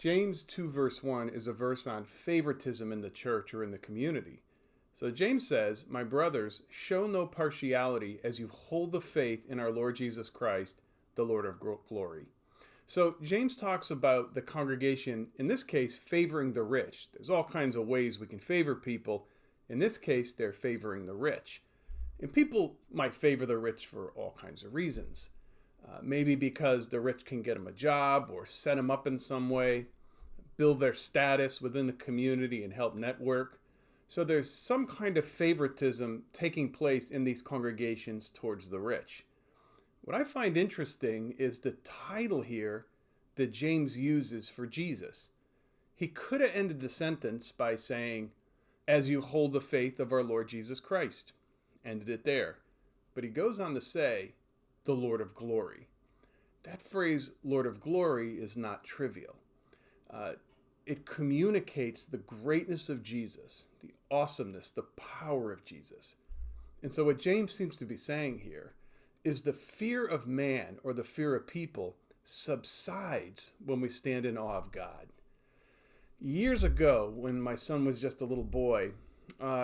James 2 verse 1 is a verse on favoritism in the church or in the community. So James says, "My brothers, show no partiality as you hold the faith in our Lord Jesus Christ, the Lord of glory." So James talks about the congregation, in this case, favoring the rich. There's all kinds of ways we can favor people. In this case, they're favoring the rich. And people might favor the rich for all kinds of reasons. Maybe because the rich can get them a job or set them up in some way, build their status within the community and help network. So there's some kind of favoritism taking place in these congregations towards the rich. What I find interesting is the title here that James uses for Jesus. He could have ended the sentence by saying, "As you hold the faith of our Lord Jesus Christ." Ended it there. But he goes on to say, "the Lord of glory." That phrase, Lord of glory, is not trivial. It communicates the greatness of Jesus, the awesomeness, the power of Jesus. And so what James seems to be saying here is the fear of man or the fear of people subsides when we stand in awe of God. Years ago, when my son was just a little boy,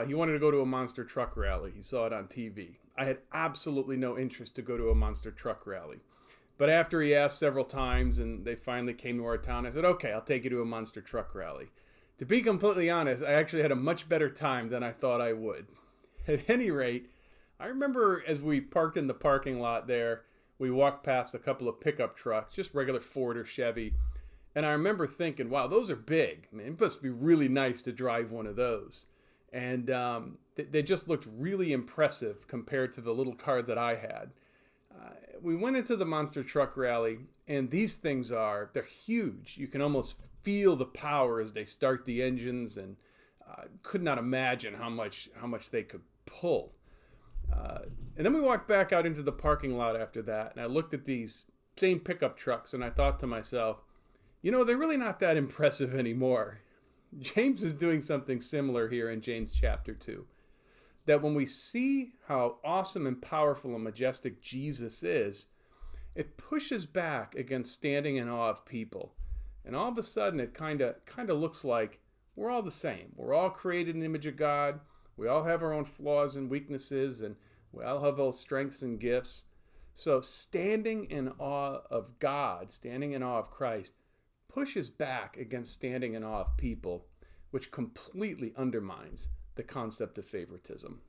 he wanted to go to a monster truck rally. He saw it on TV. I had absolutely no interest to go to a monster truck rally. But after he asked several times and they finally came to our town, I said, "Okay, I'll take you to a monster truck rally." To be completely honest, I actually had a much better time than I thought I would. At any rate, I remember as we parked in the parking lot there, we walked past a couple of pickup trucks, just regular Ford or Chevy. And I remember thinking, wow, those are big. I mean, it must be really nice to drive one of those. And they just looked really impressive compared to the little car that I had. We went into the monster truck rally, and these things they're huge. You can almost feel the power as they start the engines, and could not imagine how much they could pull. And then we walked back out into the parking lot after that, and I looked at these same pickup trucks, and I thought to myself, they're really not that impressive anymore. James is doing something similar here in James chapter 2. That when we see how awesome and powerful and majestic Jesus is, it pushes back against standing in awe of people. And all of a sudden, it kind of looks like we're all the same. We're all created in the image of God. We all have our own flaws and weaknesses, and we all have our strengths and gifts. So standing in awe of God, standing in awe of Christ, pushes back against standing in awe of people, which completely undermines the concept of favoritism.